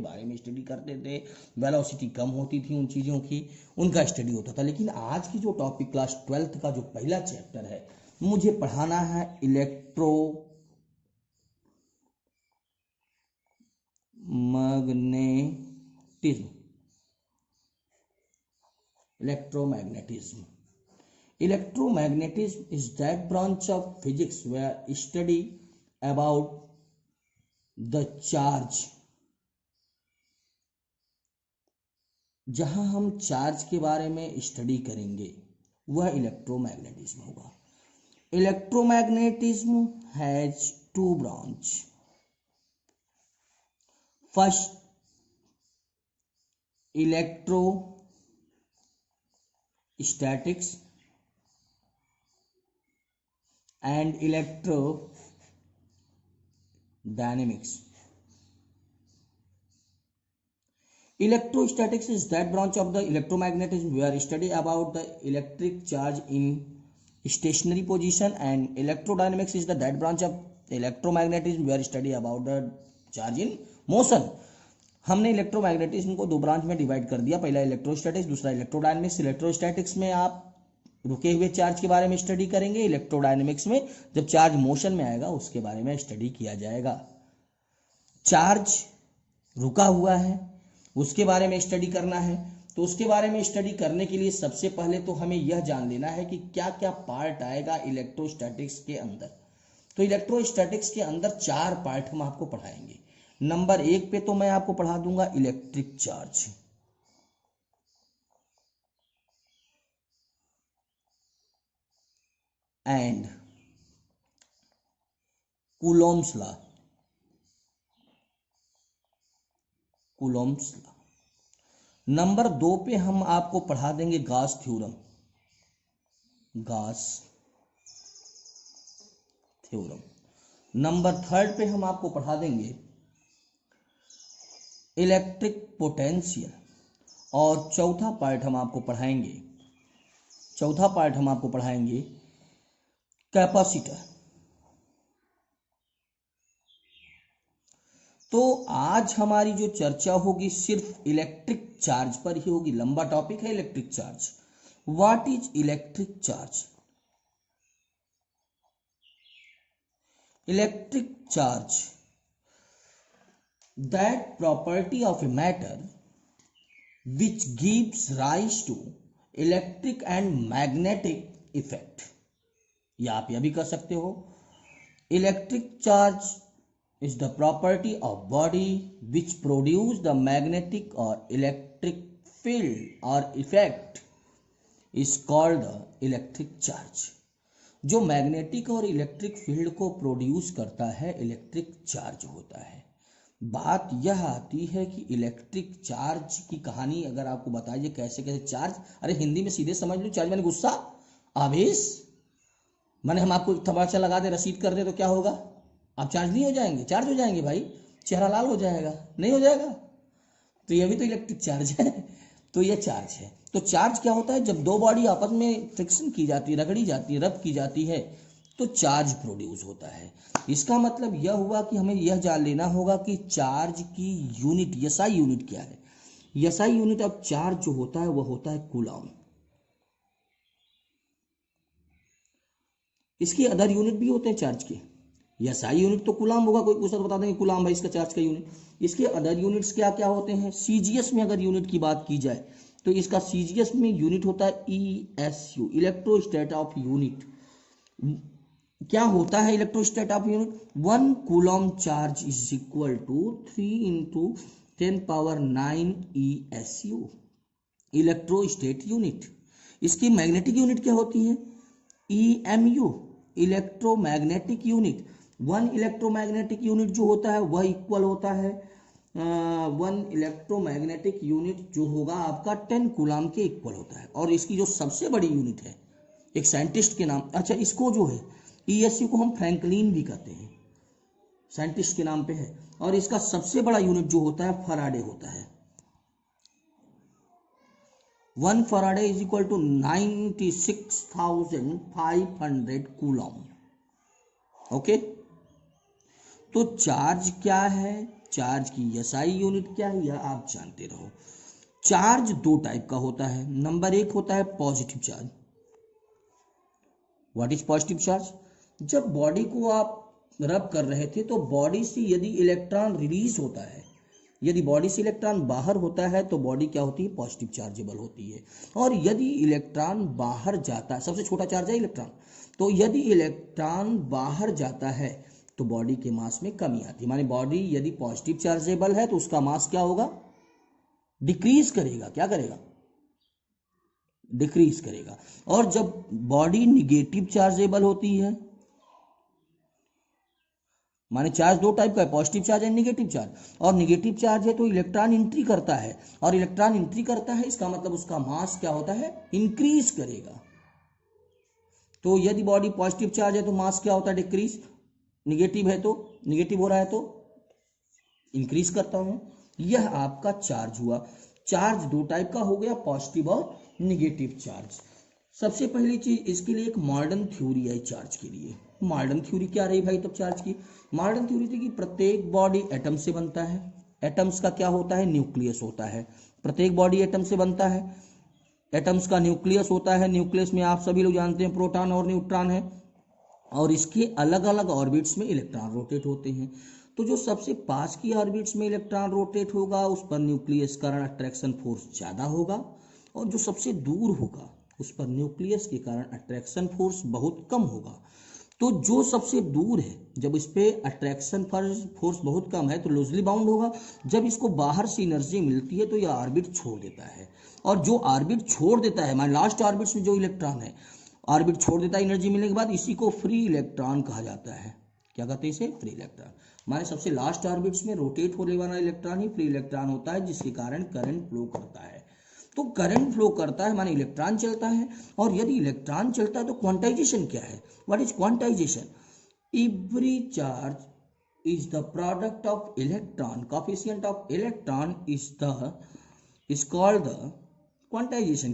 बारे में स्टडी करते थे, वेलोसिटी कम होती थी उन चीज़ों की, उनका स्टडी होता था। लेकिन आज की जो टॉपिक क्लास 12th का जो पहला चैप्टर है, मुझे पढ़ाना है electromagnetism. Electromagnetism is that branch of physics where study about the charge, जहां हम चार्ज के बारे में स्टडी करेंगे वह इलेक्ट्रोमैग्नेटिज्म होगा। Electromagnetism has two branch. First electrostatics and electrodynamics. Electrostatics is that branch of the electromagnetism where study about the electric charge in stationary position, and electrodynamics is that branch of electromagnetism where study about the charge in motion. हमने electromagnetism को दो branch में divide कर दिया, पहला electrostatics, दूसरा electrodynamics. Electrostatics में आप रुके हुए चार्ज के बारे में स्टडी करेंगे, इलेक्ट्रोडायनेमिक्स में जब चार्ज मोशन में आएगा उसके बारे में स्टडी किया जाएगा। चार्ज रुका हुआ है उसके बारे में स्टडी करना है, तो उसके बारे में स्टडी करने के लिए सबसे पहले तो हमें यह जान लेना है कि क्या क्या पार्ट आएगा इलेक्ट्रोस्टैटिक्स के अंदर। तो इलेक्ट्रोस्टैटिक्स के अंदर 4 पार्ट हम आपको पढ़ाएंगे। नंबर 1 पे तो मैं आपको पढ़ा दूंगा electric charge, and Coulomb's law. Number 2 पे हम आपको पढ़ा देंगे गॉस थ्योरम। नंबर 3 पे हम आपको पढ़ा देंगे इलेक्ट्रिक पोटेंशियल। और चौथा पार्ट हम आपको पढ़ाएंगे कैपेसिटर। तो आज हमारी जो चर्चा होगी सिर्फ इलेक्ट्रिक चार्ज पर ही होगी। लंबा टॉपिक है electric charge. What is electric charge? Electric charge, that property of a matter which gives rise to electric and magnetic effect। या आप यह भी कर सकते हो, electric charge is the property of body which produce the magnetic or electric field or effect is called the electric charge। जो magnetic और electric field को प्रोड्यूस करता है इलेक्ट्रिक चार्ज होता है। बात यह आती है कि इलेक्ट्रिक चार्ज की कहानी अगर आपको बताइए कैसे कैसे चार्ज, अरे हिंदी में सीधे समझ लो, चार्ज माने गुस्सा, आवेश। माने हम आपको तमाचा लगा दे, रसीद कर दे तो क्या होगा? आप चार्ज नहीं हो जाएंगे? चार्ज हो जाएंगे भाई, चेहरा लाल हो जाएगा, नहीं हो जाएगा? तो यह भी तो इलेक्ट्रिक चार्ज है। तो यह चार्ज है। तो चार्ज क्या होता है? जब दो बॉडी आपस में फ्रिक्शन की जाती है, रगड़ी जाती है, रब की जाती है, तो चार्ज प्रोड्यूस होता है। इसका मतलब यह हुआ कि हमें यह जान लेना होगा कि चार्ज की यूनिट, एसआई यूनिट क्या है। एसआई यूनिट ऑफ चार्ज जो होता है वह होता है कूलॉम। इसकी अदर यूनिट भी होते हैं चार्ज के। एसआई यूनिट तो कूलॉम होगा, कोई पूछा तो बता देंगे कूलॉम भाई इसका चार्ज का यूनिट। इसके अदर यूनिट्स क्या क्या होते हैं? सीजीएस में अगर यूनिट की बात की जाए तो इसका सीजीएस में यूनिट होता है ईएसयू, इलेक्ट्रोस्टैट ऑफ यूनिट। क्या होता है electrostat of unit? 1 coulomb charge is equal to 3 × 10⁹ ESU, electrostat unit. इसकी मैग्नेटिक यूनिट क्या होती है? EMU, electromagnetic unit. 1 electromagnetic unit जो होता है वह इक्वल होता है 1 इलेक्ट्रोमैग्नेटिक यूनिट जो होगा आपका 10 कूलॉम के इक्वल होता है। और इसकी जो सबसे बड़ी यूनिट है एक साइंटिस्ट के नाम, अच्छा इसको जो है ESU को हम फ्रैंकलिन भी कहते हैं, साइंटिस्ट के नाम पे है। और इसका सबसे बड़ा यूनिट जो होता है फराडे होता है। 1 Faraday is equal to 96,500 coulomb. Okay, तो चार्ज क्या है? चार्ज की एसआई यूनिट क्या है यह आप जानते रहो। चार्ज दो टाइप का होता है। नंबर एक होता है positive charge. What is positive charge? जब बॉडी को आप रब कर रहे थे तो बॉडी से यदि इलेक्ट्रॉन रिलीज होता है, यदि बॉडी से इलेक्ट्रॉन बाहर होता है तो बॉडी क्या होती है? पॉजिटिव चार्जेबल होती है। और यदि इलेक्ट्रॉन बाहर जाता है, सबसे छोटा चार्ज है इलेक्ट्रॉन, तो यदि इलेक्ट्रॉन बाहर जाता है तो बॉडी के मास में कमी आती है। माने बॉडी यदि पॉजिटिव चार्जेबल है तो उसका मास क्या होगा? डिक्रीज करेगा। क्या करेगा? डिक्रीज करेगा। और जब बॉडी निगेटिव चार्जेबल होती है, माने चार्ज दो टाइप का है, positive charge and negative charge, और निगेटिव चार्ज है तो इलेक्ट्रॉन एंट्री करता है, और इलेक्ट्रॉन एंट्री करता है इसका मतलब उसका मास क्या होता है? इंक्रीज करेगा। तो यदि बॉडी पॉजिटिव चार्ज है तो मास क्या होता है? डिक्रीज। निगेटिव है तो, निगेटिव हो रहा है तो इंक्रीज करता हूं। यह आपका चार्ज हुआ। चार्ज दो टाइप का हो गया, पॉजिटिव और निगेटिव चार्ज। सबसे पहली चीज, इसके लिए एक मॉडर्न थ्योरी है चार्ज के लिए। मॉडर्न थ्योरी क्या रही भाई तब चार्ज की? मॉडर्न थ्योरी थी कि प्रत्येक बॉडी एटम से बनता है। एटम्स का क्या होता है? न्यूक्लियस होता है। प्रत्येक बॉडी एटम से बनता है। एटम्स का न्यूक्लियस होता है। न्यूक्लियस में आप सभी लोग जानते हैं प्रोटॉन और न्यूट्रॉन है, और इसके अलग अलग ऑर्बिट्स में इलेक्ट्रॉन रोटेट होते हैं। तो जो सबसे पास की ऑर्बिट्स में इलेक्ट्रॉन रोटेट होगा उस पर न्यूक्लियस कारण अट्रैक्शन फोर्स ज़्यादा होगा, और जो सबसे दूर होगा उस पर न्यूक्लियस के कारण अट्रैक्शन फोर्स बहुत कम होगा। तो जो सबसे दूर है, जब इस पे अट्रैक्शन फोर्स बहुत कम है तो लूजली बाउंड होगा। जब इसको बाहर से एनर्जी मिलती है तो यह ऑर्बिट छोड़ देता है, और जो ऑर्बिट छोड़ देता है, मान लास्ट ऑर्बिट्स में जो इलेक्ट्रॉन है ऑर्बिट छोड़ देता है एनर्जी मिलने के बाद, इसी को फ्री इलेक्ट्रॉन कहा जाता है। क्या कहते हैं इसे? Free electron. माने सबसे लास्ट ऑर्बिट्स में रोटेट होने वाला इलेक्ट्रॉन ही फ्री इलेक्ट्रॉन होता है, जिसके कारण करंट फ्लो करता है। तो करंट फ्लो करता है माने इलेक्ट्रॉन चलता है, और यदि इलेक्ट्रॉन चलता है तो क्वांटाइजेशन क्या है? What is quantization? Every charge is the product of electron, coefficient of electron is called the quantization.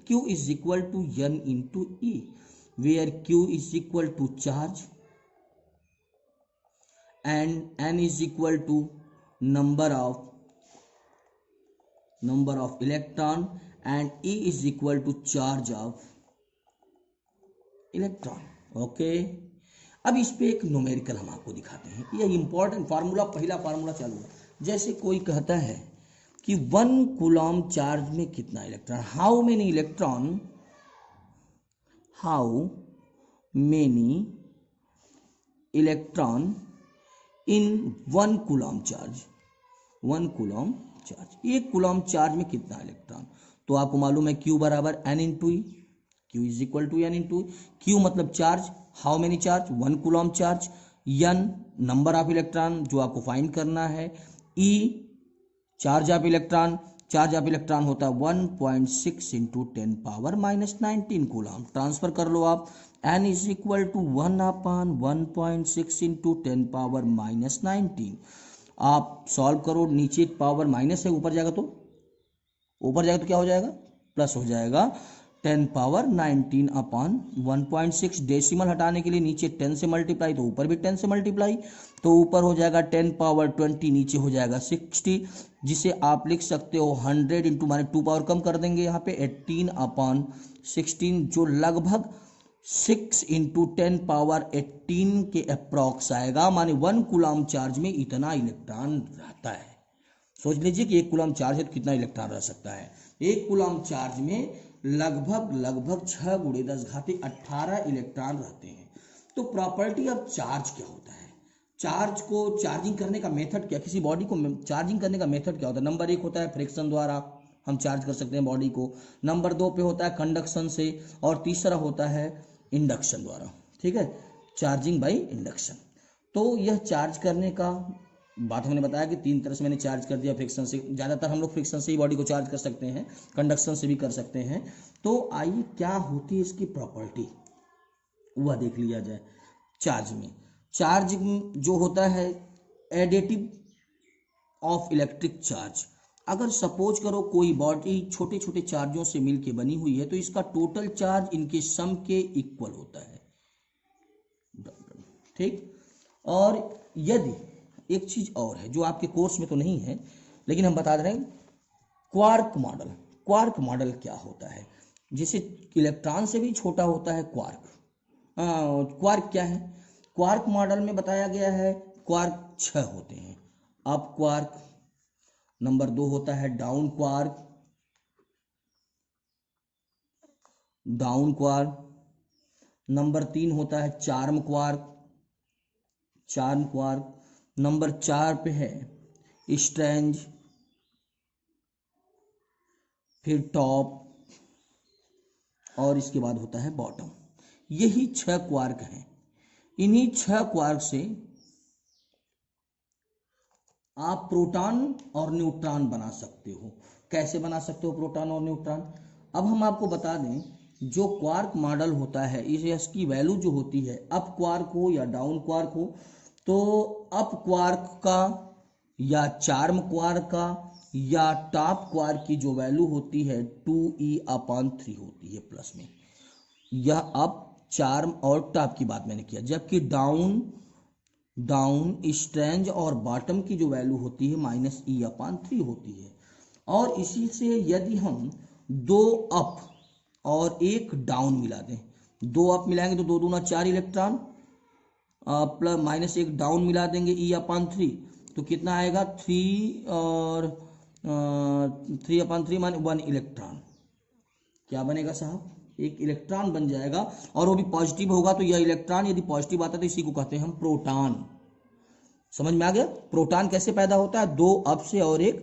Q is equal to N into E, where Q is equal to charge and N is equal to number of electron and E is equal to charge of electron. Okay, अब इस पे एक numerical हम आपको दिखाते हैं। ये important formula, पहला फार्मूला चालू है। जैसे कोई कहता है कि 1 कूलम चार्ज में कितना electron, how many electron in 1 coulomb charge. 1 coulomb charge, 1 coulomb charge में कितना इलेक्ट्रॉन? तो आपको मालूम है Q बराबर N into E. Q is equal to N into. Q मतलब charge, how many charge? 1 coulomb charge. N number of electron जो आपको फाइंड करना है। E charge of electron, charge of electron होता है 1.6 into 10 power minus 19 coulomb. Transfer कर लो आप। N is equal to 1/1.6 into 10 power minus 19। आप सॉल्व करो, नीचे पावर माइनस है, ऊपर जाएगा तो क्या हो जाएगा? प्लस हो जाएगा। 10 पावर 19 अपॉन 1.6, डेसिमल हटाने के लिए नीचे 10 से मल्टीप्लाई तो ऊपर भी 10 से मल्टीप्लाई, तो ऊपर हो जाएगा 10 पावर 20, नीचे हो जाएगा 60, जिसे आप लिख सकते हो 100 इंटू, माने 2 पावर कम कर देंगे यहाँ पे 18 अपॉन 16, जो लगभग 6 इंटू 10 पावर 18 के अप्रॉक्स आएगा। माने 1 कूलम चार्ज में इतना इलेक्ट्रॉन रहता है। सोच लीजिए कि 1 कूलम चार्ज है तो कितना इलेक्ट्रॉन रह सकता है। 1 कूलम चार्ज में लगभग 6 गुणे 10 घाते 18 इलेक्ट्रॉन रहते हैं। तो प्रॉपर्टी ऑफ चार्ज क्या होता है? चार्ज को चार्जिंग करने का मेथड क्या, किसी बॉडी को चार्जिंग करने का मेथड क्या होता है? नंबर 1 होता है फ्रिक्शन द्वारा हम चार्ज कर सकते हैं बॉडी को, नंबर 2 पे होता है कंडक्शन से, और तीसरा होता है इंडक्शन द्वारा। ठीक है, चार्जिंग बाय इंडक्शन। तो यह चार्ज करने का बात हमने बताया कि 3 तरह से मैंने चार्ज कर दिया। फ्रिक्शन से, ज़्यादातर हम लोग फ्रिक्शन से ही बॉडी को चार्ज कर सकते हैं, कंडक्शन से भी कर सकते हैं। तो आइए क्या होती है इसकी प्रॉपर्टी, वह देख लिया जाए। चार्ज में, चार्ज जो होता है एडिटिव ऑफ इलेक्ट्रिक चार्ज। अगर सपोज करो कोई बॉडी छोटे छोटे चार्जों से मिलके बनी हुई है तो इसका टोटल चार्ज इनके सम के इक्वल होता है। ठीक, और यदि एक चीज और है जो आपके कोर्स में तो नहीं है लेकिन हम बता दे रहे हैं, क्वार्क मॉडल। क्वार्क मॉडल क्या होता है? जैसे इलेक्ट्रॉन से भी छोटा होता है क्वार्क। क्वार्क क्या है? क्वार्क मॉडल में बताया गया है क्वार्क 6 होते हैं। अप क्वार्क, नंबर 2 होता है down quark, down quark, number 3 होता है charm quark, charm quark, number 4 पे है स्ट्रेंज, फिर टॉप, और इसके बाद होता है बॉटम। यही 6 क्वार्क हैं। इन्हीं 6 क्वार्क से आप प्रोटॉन और न्यूट्रॉन बना सकते हो। कैसे बना सकते हो प्रोटॉन और न्यूट्रॉन? अब हम आपको बता दें, जो क्वार्क मॉडल होता है इसकी वैल्यू जो होती है, अप क्वार्क हो या डाउन क्वार्क हो, तो अप क्वार्क का या चार्म क्वार्क का या टॉप क्वार्क की जो वैल्यू होती है 2e/3 होती है प्लस में। यह अप, चार्म और टॉप की बात मैंने किया। जबकि डाउन, स्ट्रेंज और बॉटम की जो वैल्यू होती है -e/3 होती है। और इसी से यदि हम 2 अप और 1 डाउन मिला दें, 2 अप मिलाएंगे तो 2 दूना 4 इलेक्ट्रॉन, प्लस -1 डाउन मिला देंगे e/3, तो कितना आएगा 3 और 3/3 माने 1 इलेक्ट्रॉन। क्या बनेगा साहब? एक इलेक्ट्रॉन बन जाएगा, और वो भी पॉजिटिव होगा। तो यह इलेक्ट्रॉन यदि पॉजिटिव आता है तो इसी को कहते हैं हम प्रोटॉन। समझ में आ गया? प्रोटॉन कैसे पैदा होता है? 2 अप से और 1